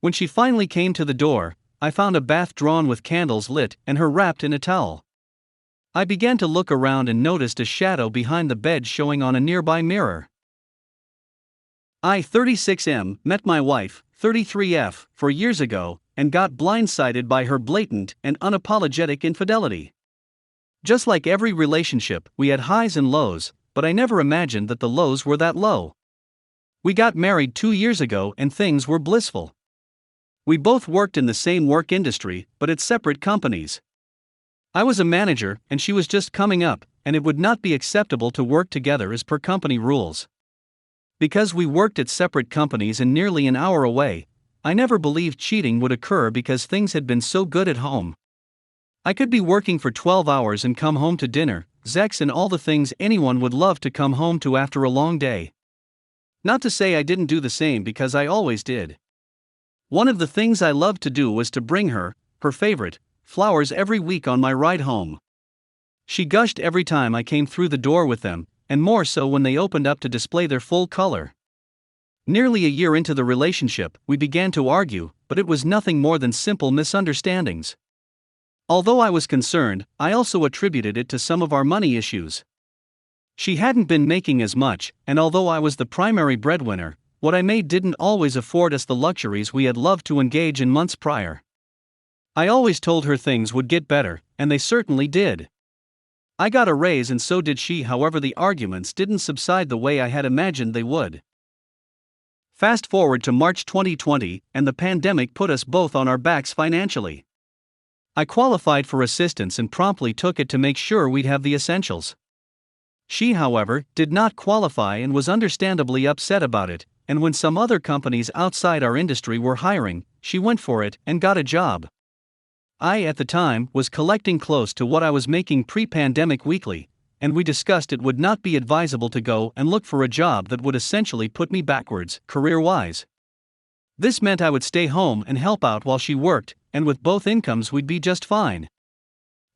When she finally came to the door, I found a bath drawn with candles lit and her wrapped in a towel. I began to look around and noticed a shadow behind the bed showing on a nearby mirror. I, 36M, met my wife, 33F, 4 years ago, and got blindsided by her blatant and unapologetic infidelity. Just like every relationship, we had highs and lows, but I never imagined that the lows were that low. We got married 2 years ago and things were blissful. We both worked in the same work industry, but at separate companies. I was a manager and she was just coming up, and it would not be acceptable to work together as per company rules. Because we worked at separate companies and nearly an hour away, I never believed cheating would occur because things had been so good at home. I could be working for 12 hours and come home to dinner, sex, and all the things anyone would love to come home to after a long day. Not to say I didn't do the same, because I always did. One of the things I loved to do was to bring her favorite, flowers every week on my ride home. She gushed every time I came through the door with them, and more so when they opened up to display their full color. Nearly a year into the relationship, we began to argue, but it was nothing more than simple misunderstandings. Although I was concerned, I also attributed it to some of our money issues. She hadn't been making as much, and although I was the primary breadwinner, what I made didn't always afford us the luxuries we had loved to engage in months prior. I always told her things would get better, and they certainly did. I got a raise and so did she, however the arguments didn't subside the way I had imagined they would. Fast forward to March 2020, and the pandemic put us both on our backs financially. I qualified for assistance and promptly took it to make sure we'd have the essentials. She, however, did not qualify and was understandably upset about it, and when some other companies outside our industry were hiring, she went for it and got a job. I, at the time, was collecting close to what I was making pre-pandemic weekly, and we discussed it would not be advisable to go and look for a job that would essentially put me backwards, career-wise. This meant I would stay home and help out while she worked, and with both incomes we'd be just fine.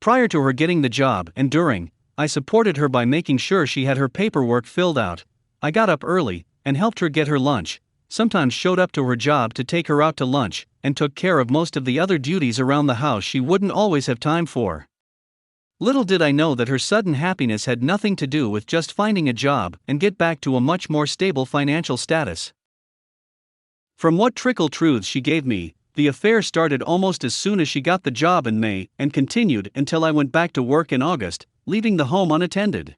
Prior to her getting the job and during, I supported her by making sure she had her paperwork filled out. I got up early and helped her get her lunch, sometimes showed up to her job to take her out to lunch, and took care of most of the other duties around the house she wouldn't always have time for. Little did I know that her sudden happiness had nothing to do with just finding a job and get back to a much more stable financial status. From what trickle truths she gave me, the affair started almost as soon as she got the job in May and continued until I went back to work in August, leaving the home unattended.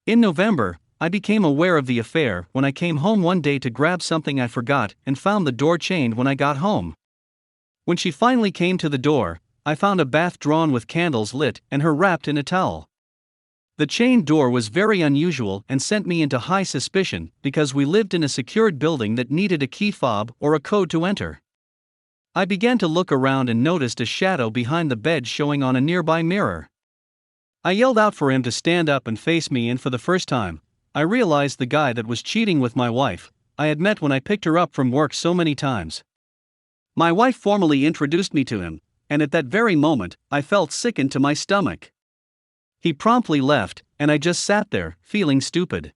In November, I became aware of the affair when I came home one day to grab something I forgot and found the door chained when I got home. When she finally came to the door, I found a bath drawn with candles lit and her wrapped in a towel. The chained door was very unusual and sent me into high suspicion because we lived in a secured building that needed a key fob or a code to enter. I began to look around and noticed a shadow behind the bed showing on a nearby mirror. I yelled out for him to stand up and face me, and for the first time, I realized the guy that was cheating with my wife I had met when I picked her up from work so many times. My wife formally introduced me to him, and at that very moment, I felt sickened to my stomach. He promptly left, and I just sat there, feeling stupid.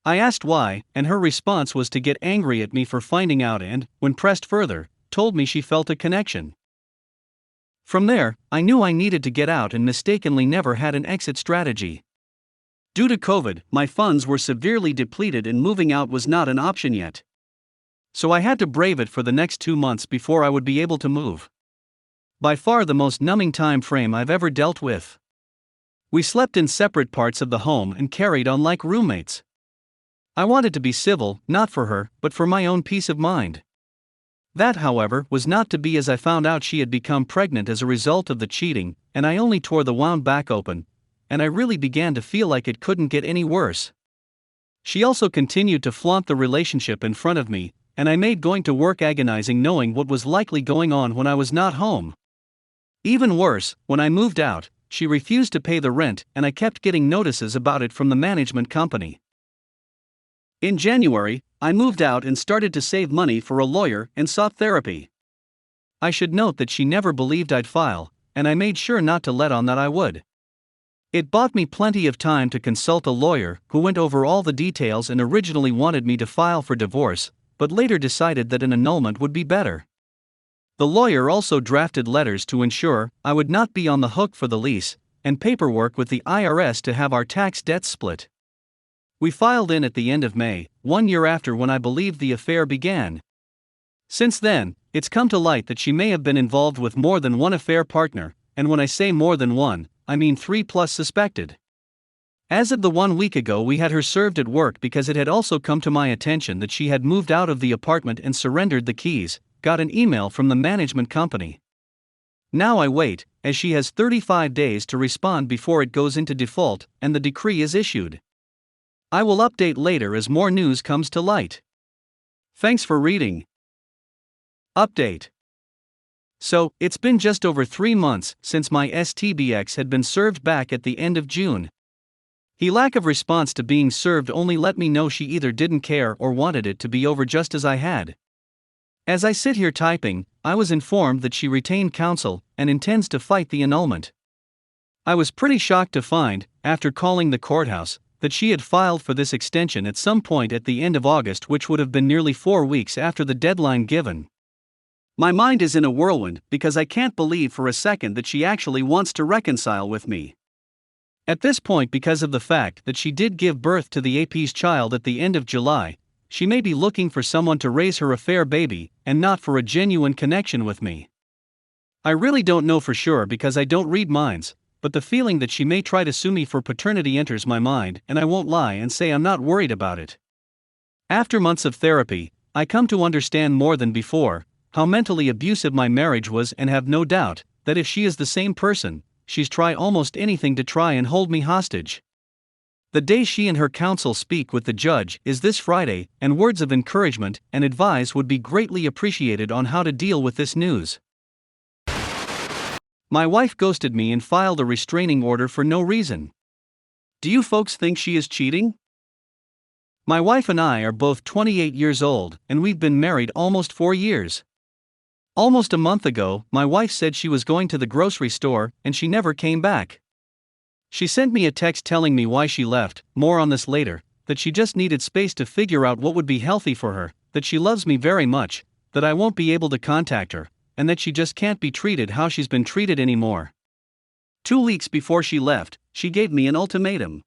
I asked why, and her response was to get angry at me for finding out and, when pressed further, told me she felt a connection. From there, I knew I needed to get out and mistakenly never had an exit strategy. Due to COVID, my funds were severely depleted and moving out was not an option yet. So I had to brave it for the next 2 months before I would be able to move. By far the most numbing time frame I've ever dealt with. We slept in separate parts of the home and carried on like roommates. I wanted to be civil, not for her, but for my own peace of mind. That, however, was not to be, as I found out she had become pregnant as a result of the cheating, and I only tore the wound back open, and I really began to feel like it couldn't get any worse. She also continued to flaunt the relationship in front of me, and I made going to work agonizing knowing what was likely going on when I was not home. Even worse, when I moved out, she refused to pay the rent and I kept getting notices about it from the management company. In January, I moved out and started to save money for a lawyer and sought therapy. I should note that she never believed I'd file, and I made sure not to let on that I would. It bought me plenty of time to consult a lawyer who went over all the details and originally wanted me to file for divorce, but later decided that an annulment would be better. The lawyer also drafted letters to ensure I would not be on the hook for the lease, and paperwork with the IRS to have our tax debts split. We filed in at the end of May, 1 year after when I believe the affair began. Since then, it's come to light that she may have been involved with more than one affair partner, and when I say more than one, I mean 3+ suspected. As of the 1 week ago, we had her served at work because it had also come to my attention that she had moved out of the apartment and surrendered the keys, got an email from the management company. Now I wait, as she has 35 days to respond before it goes into default and the decree is issued. I will update later as more news comes to light. Thanks for reading. Update. So, it's been just over 3 months since my STBX had been served back at the end of June. Her lack of response to being served only let me know she either didn't care or wanted it to be over just as I had. As I sit here typing, I was informed that she retained counsel and intends to fight the annulment. I was pretty shocked to find, after calling the courthouse, that she had filed for this extension at some point at the end of August, which would have been nearly 4 weeks after the deadline given. My mind is in a whirlwind because I can't believe for a second that she actually wants to reconcile with me. At this point, because of the fact that she did give birth to the AP's child at the end of July, she may be looking for someone to raise her affair baby and not for a genuine connection with me. I really don't know for sure because I don't read minds, but the feeling that she may try to sue me for paternity enters my mind, and I won't lie and say I'm not worried about it. After months of therapy, I come to understand more than before how mentally abusive my marriage was, and have no doubt that if she is the same person, she's try almost anything to try and hold me hostage. The day she and her counsel speak with the judge is this Friday, and words of encouragement and advice would be greatly appreciated on how to deal with this news. My wife ghosted me and filed a restraining order for no reason. Do you folks think she is cheating? My wife and I are both 28 years old, and we've been married almost 4 years. Almost a month ago, my wife said she was going to the grocery store, and she never came back. She sent me a text telling me why she left, more on this later, that she just needed space to figure out what would be healthy for her, that she loves me very much, that I won't be able to contact her, and that she just can't be treated how she's been treated anymore. 2 weeks before she left, she gave me an ultimatum.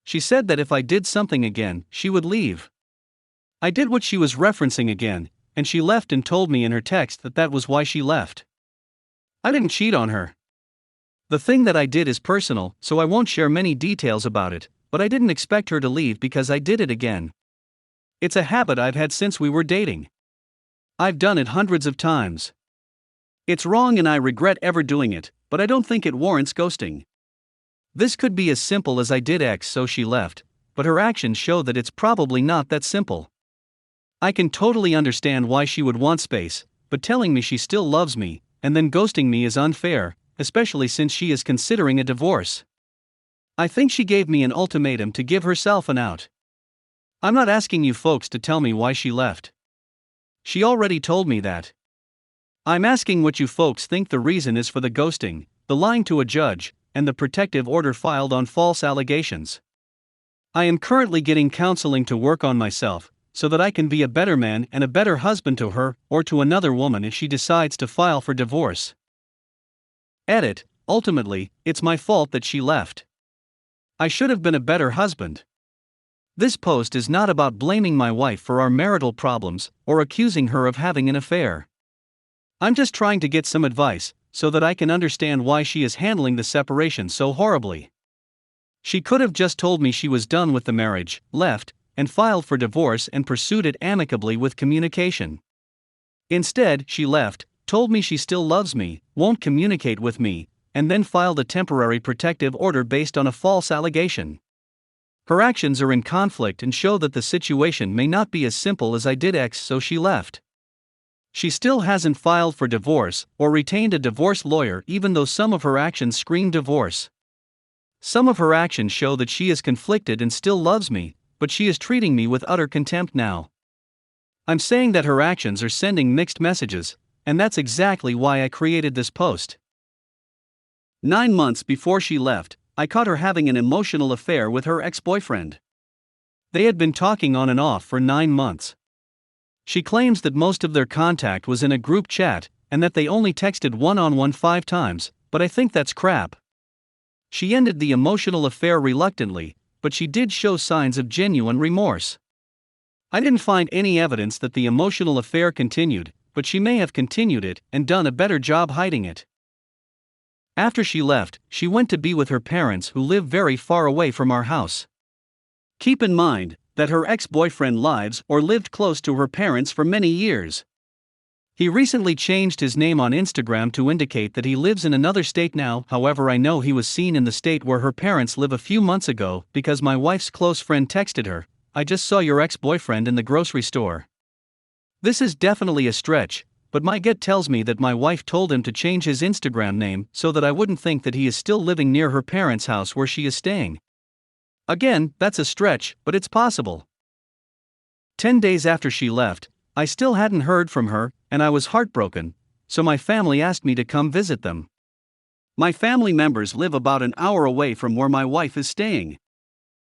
She said that if I did something again, she would leave. I did what she was referencing again, and she left and told me in her text that that was why she left. I didn't cheat on her. The thing that I did is personal, so I won't share many details about it, but I didn't expect her to leave because I did it again. It's a habit I've had since we were dating. I've done it hundreds of times. It's wrong and I regret ever doing it, but I don't think it warrants ghosting. This could be as simple as I did X so she left, but her actions show that it's probably not that simple. I can totally understand why she would want space, but telling me she still loves me, and then ghosting me is unfair, especially since she is considering a divorce. I think she gave me an ultimatum to give herself an out. I'm not asking you folks to tell me why she left. She already told me that. I'm asking what you folks think the reason is for the ghosting, the lying to a judge, and the protective order filed on false allegations. I am currently getting counseling to work on myself, so that I can be a better man and a better husband to her or to another woman if she decides to file for divorce. Edit, ultimately, it's my fault that she left. I should have been a better husband. This post is not about blaming my wife for our marital problems or accusing her of having an affair. I'm just trying to get some advice so that I can understand why she is handling the separation so horribly. She could have just told me she was done with the marriage, left, and filed for divorce and pursued it amicably with communication. Instead, she left, told me she still loves me, won't communicate with me, and then filed a temporary protective order based on a false allegation. Her actions are in conflict and show that the situation may not be as simple as I did X so she left. She still hasn't filed for divorce or retained a divorce lawyer even though some of her actions scream divorce. Some of her actions show that she is conflicted and still loves me, but she is treating me with utter contempt now. I'm saying that her actions are sending mixed messages, and that's exactly why I created this post. 9 months before she left, I caught her having an emotional affair with her ex-boyfriend. They had been talking on and off for 9 months. She claims that most of their contact was in a group chat, and that they only texted one-on-one 5 times, but I think that's crap. She ended the emotional affair reluctantly, but she did show signs of genuine remorse. I didn't find any evidence that the emotional affair continued, but she may have continued it and done a better job hiding it. After she left, she went to be with her parents who live very far away from our house. Keep in mind that her ex-boyfriend lives or lived close to her parents for many years. He recently changed his name on Instagram to indicate that he lives in another state now. However, I know he was seen in the state where her parents live a few months ago because my wife's close friend texted her, "I just saw your ex-boyfriend in the grocery store." This is definitely a stretch, but my gut tells me that my wife told him to change his Instagram name so that I wouldn't think that he is still living near her parents' house where she is staying. Again, that's a stretch, but it's possible. 10 days after she left, I still hadn't heard from her, and I was heartbroken, so my family asked me to come visit them. My family members live about an hour away from where my wife is staying.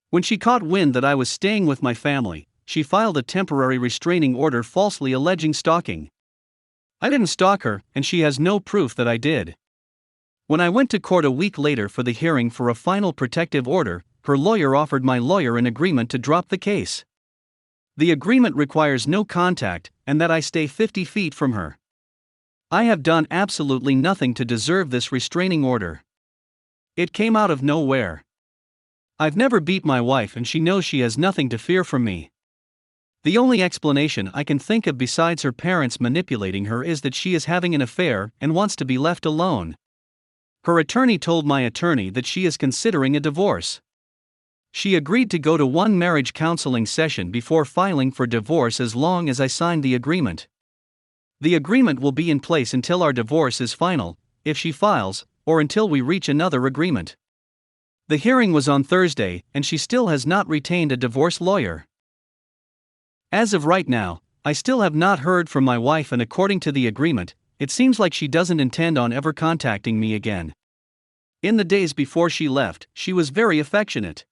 When she caught wind that I was staying with my family, she filed a temporary restraining order falsely alleging stalking. I didn't stalk her, and she has no proof that I did. When I went to court a week later for the hearing for a final protective order, her lawyer offered my lawyer an agreement to drop the case. The agreement requires no contact, and that I stay 50 feet from her. I have done absolutely nothing to deserve this restraining order. It came out of nowhere. I've never beat my wife, and she knows she has nothing to fear from me. The only explanation I can think of besides her parents manipulating her is that she is having an affair and wants to be left alone. Her attorney told my attorney that she is considering a divorce. She agreed to go to one marriage counseling session before filing for divorce as long as I signed the agreement. The agreement will be in place until our divorce is final, if she files, or until we reach another agreement. The hearing was on Thursday, and she still has not retained a divorce lawyer. As of right now, I still have not heard from my wife, and according to the agreement, it seems like she doesn't intend on ever contacting me again. In the days before she left, she was very affectionate.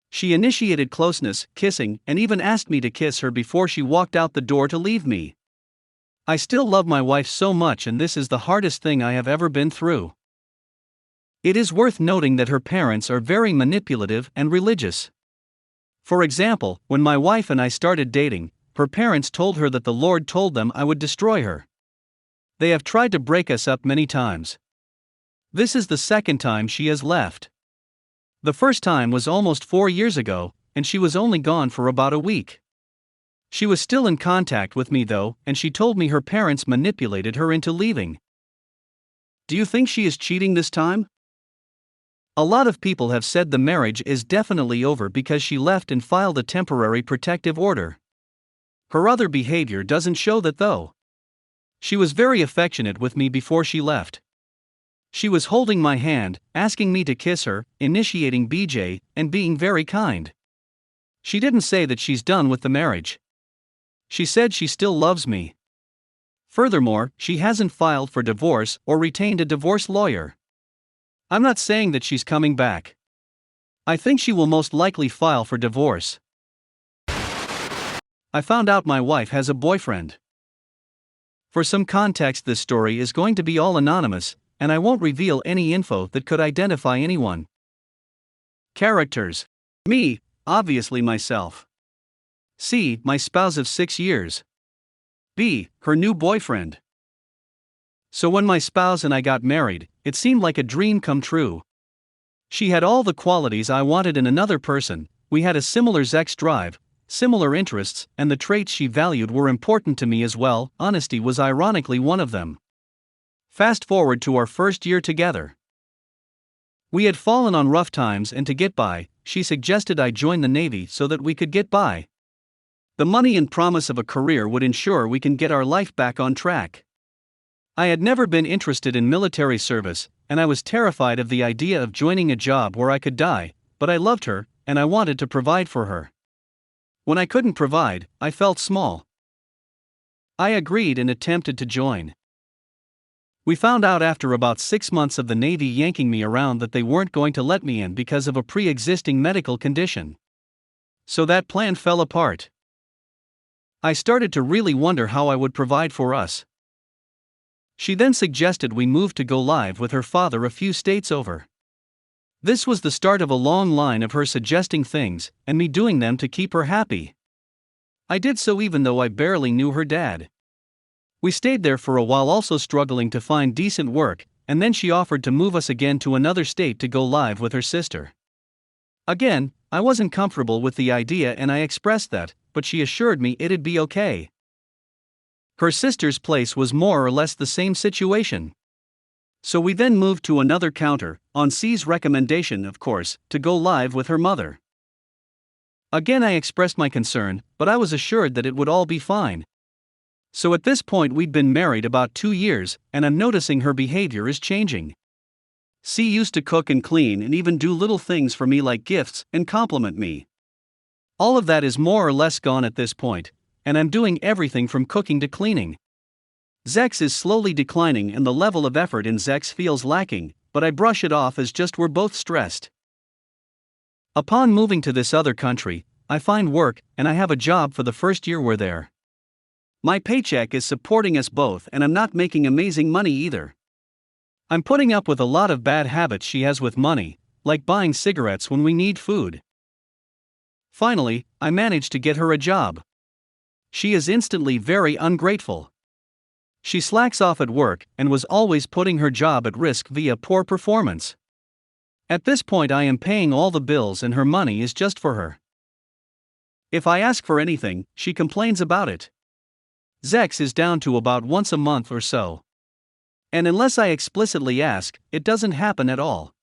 She initiated closeness, kissing, and even asked me to kiss her before she walked out the door to leave me. I still love my wife so much, and this is the hardest thing I have ever been through. It is worth noting that her parents are very manipulative and religious. For example, when my wife and I started dating, her parents told her that the Lord told them I would destroy her. They have tried to break us up many times. This is the second time she has left. The first time was almost 4 years ago, and she was only gone for about a week. She was still in contact with me though, and she told me her parents manipulated her into leaving. Do you think she is cheating this time? A lot of people have said the marriage is definitely over because she left and filed a temporary protective order. Her other behavior doesn't show that though. She was very affectionate with me before she left. She was holding my hand, asking me to kiss her, initiating BJ, and being very kind. She didn't say that she's done with the marriage. She said she still loves me. Furthermore, she hasn't filed for divorce or retained a divorce lawyer. I'm not saying that she's coming back. I think she will most likely file for divorce. I found out my wife has a boyfriend. For some context, this story is going to be all anonymous, and I won't reveal any info that could identify anyone. Characters: me, obviously myself. C, my spouse of 6 years. B, her new boyfriend. So when my spouse and I got married, it seemed like a dream come true. She had all the qualities I wanted in another person. We had a similar sex drive, similar interests, and the traits she valued were important to me as well. Honesty was ironically one of them. Fast forward to our first year together. We had fallen on rough times, and to get by, she suggested I join the Navy so that we could get by. The money and promise of a career would ensure we can get our life back on track. I had never been interested in military service, and I was terrified of the idea of joining a job where I could die, but I loved her, and I wanted to provide for her. When I couldn't provide, I felt small. I agreed and attempted to join. We found out after about 6 months of the Navy yanking me around that they weren't going to let me in because of a pre-existing medical condition. So that plan fell apart. I started to really wonder how I would provide for us. She then suggested we move to go live with her father a few states over. This was the start of a long line of her suggesting things, and me doing them to keep her happy. I did so even though I barely knew her dad. We stayed there for a while, also struggling to find decent work, and then she offered to move us again to another state to go live with her sister. Again, I wasn't comfortable with the idea and I expressed that, but she assured me it'd be okay. Her sister's place was more or less the same situation. So we then moved to another counter, on C's recommendation of course, to go live with her mother. Again I expressed my concern, but I was assured that it would all be fine. So at this point we'd been married about 2 years, and I'm noticing her behavior is changing. C used to cook and clean and even do little things for me like gifts and compliment me. All of that is more or less gone at this point, and I'm doing everything from cooking to cleaning. Zex is slowly declining and the level of effort in Zex feels lacking, but I brush it off as just we're both stressed. Upon moving to this other country, I find work and I have a job for the first year we're there. My paycheck is supporting us both and I'm not making amazing money either. I'm putting up with a lot of bad habits she has with money, like buying cigarettes when we need food. Finally, I managed to get her a job. She is instantly very ungrateful. She slacks off at work and was always putting her job at risk via poor performance. At this point I am paying all the bills and her money is just for her. If I ask for anything, she complains about it. Zex is down to about once a month or so. And unless I explicitly ask, it doesn't happen at all.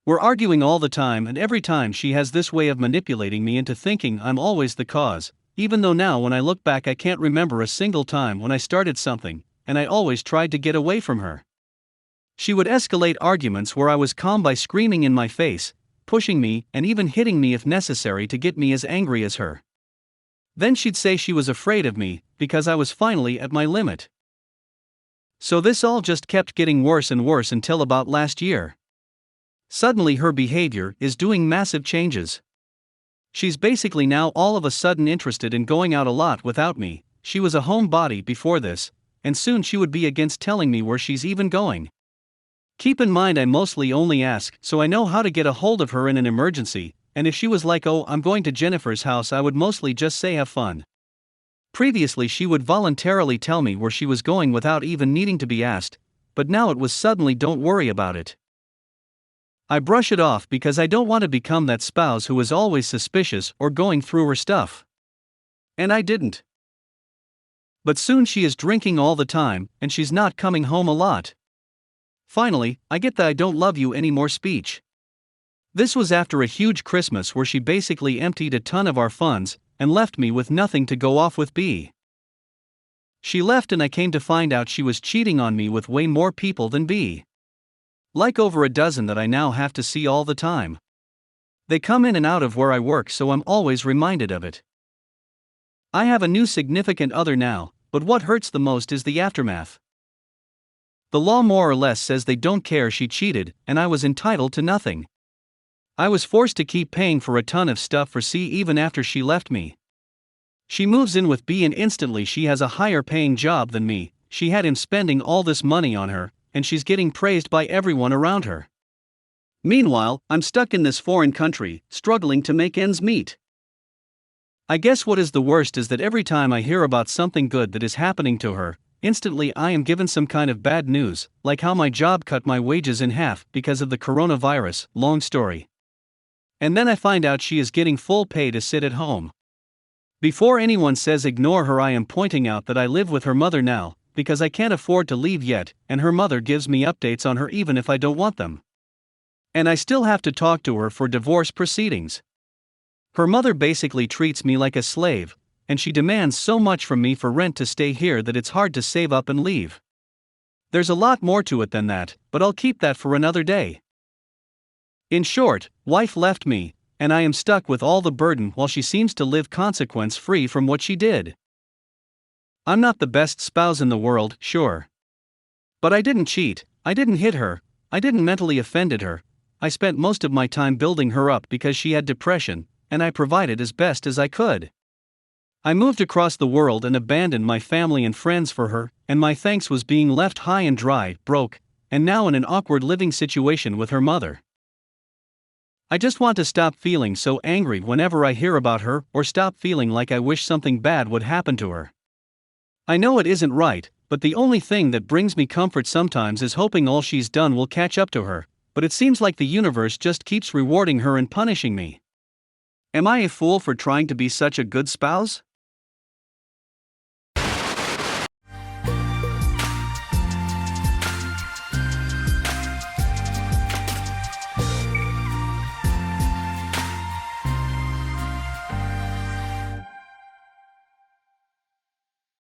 We're arguing all the time and every time she has this way of manipulating me into thinking I'm always the cause. Even though now when I look back I can't remember a single time when I started something, and I always tried to get away from her. She would escalate arguments where I was calm by screaming in my face, pushing me and even hitting me if necessary to get me as angry as her. Then she'd say she was afraid of me, because I was finally at my limit. So this all just kept getting worse and worse until about last year. Suddenly her behavior is doing massive changes. She's basically now all of a sudden interested in going out a lot without me. She was a homebody before this, and soon she would be against telling me where she's even going. Keep in mind I mostly only ask so I know how to get a hold of her in an emergency, and if she was like oh I'm going to Jennifer's house I would mostly just say have fun. Previously she would voluntarily tell me where she was going without even needing to be asked, but now it was suddenly don't worry about it. I brush it off because I don't want to become that spouse who is always suspicious or going through her stuff. And I didn't. But soon she is drinking all the time, and she's not coming home a lot. Finally, I get the I don't love you anymore speech. This was after a huge Christmas where she basically emptied a ton of our funds, and left me with nothing to go off with B. She left and I came to find out she was cheating on me with way more people than B. Like over a dozen that I now have to see all the time. They come in and out of where I work so I'm always reminded of it. I have a new significant other now, but what hurts the most is the aftermath. The law more or less says they don't care she cheated and I was entitled to nothing. I was forced to keep paying for a ton of stuff for C even after she left me. She moves in with B and instantly she has a higher paying job than me. She had him spending all this money on her, and she's getting praised by everyone around her. Meanwhile, I'm stuck in this foreign country, struggling to make ends meet. I guess what is the worst is that every time I hear about something good that is happening to her, instantly I am given some kind of bad news, like how my job cut my wages in half because of the coronavirus, long story. And then I find out she is getting full pay to sit at home. Before anyone says ignore her, I am pointing out that I live with her mother now, because I can't afford to leave yet, and her mother gives me updates on her even if I don't want them. And I still have to talk to her for divorce proceedings. Her mother basically treats me like a slave, and she demands so much from me for rent to stay here that it's hard to save up and leave. There's a lot more to it than that, but I'll keep that for another day. In short, wife left me, and I am stuck with all the burden while she seems to live consequence-free from what she did. I'm not the best spouse in the world, sure. But I didn't cheat, I didn't hit her, I didn't mentally offended her, I spent most of my time building her up because she had depression, and I provided as best as I could. I moved across the world and abandoned my family and friends for her, and my thanks was being left high and dry, broke, and now in an awkward living situation with her mother. I just want to stop feeling so angry whenever I hear about her, or stop feeling like I wish something bad would happen to her. I know it isn't right, but the only thing that brings me comfort sometimes is hoping all she's done will catch up to her, but it seems like the universe just keeps rewarding her and punishing me. Am I a fool for trying to be such a good spouse?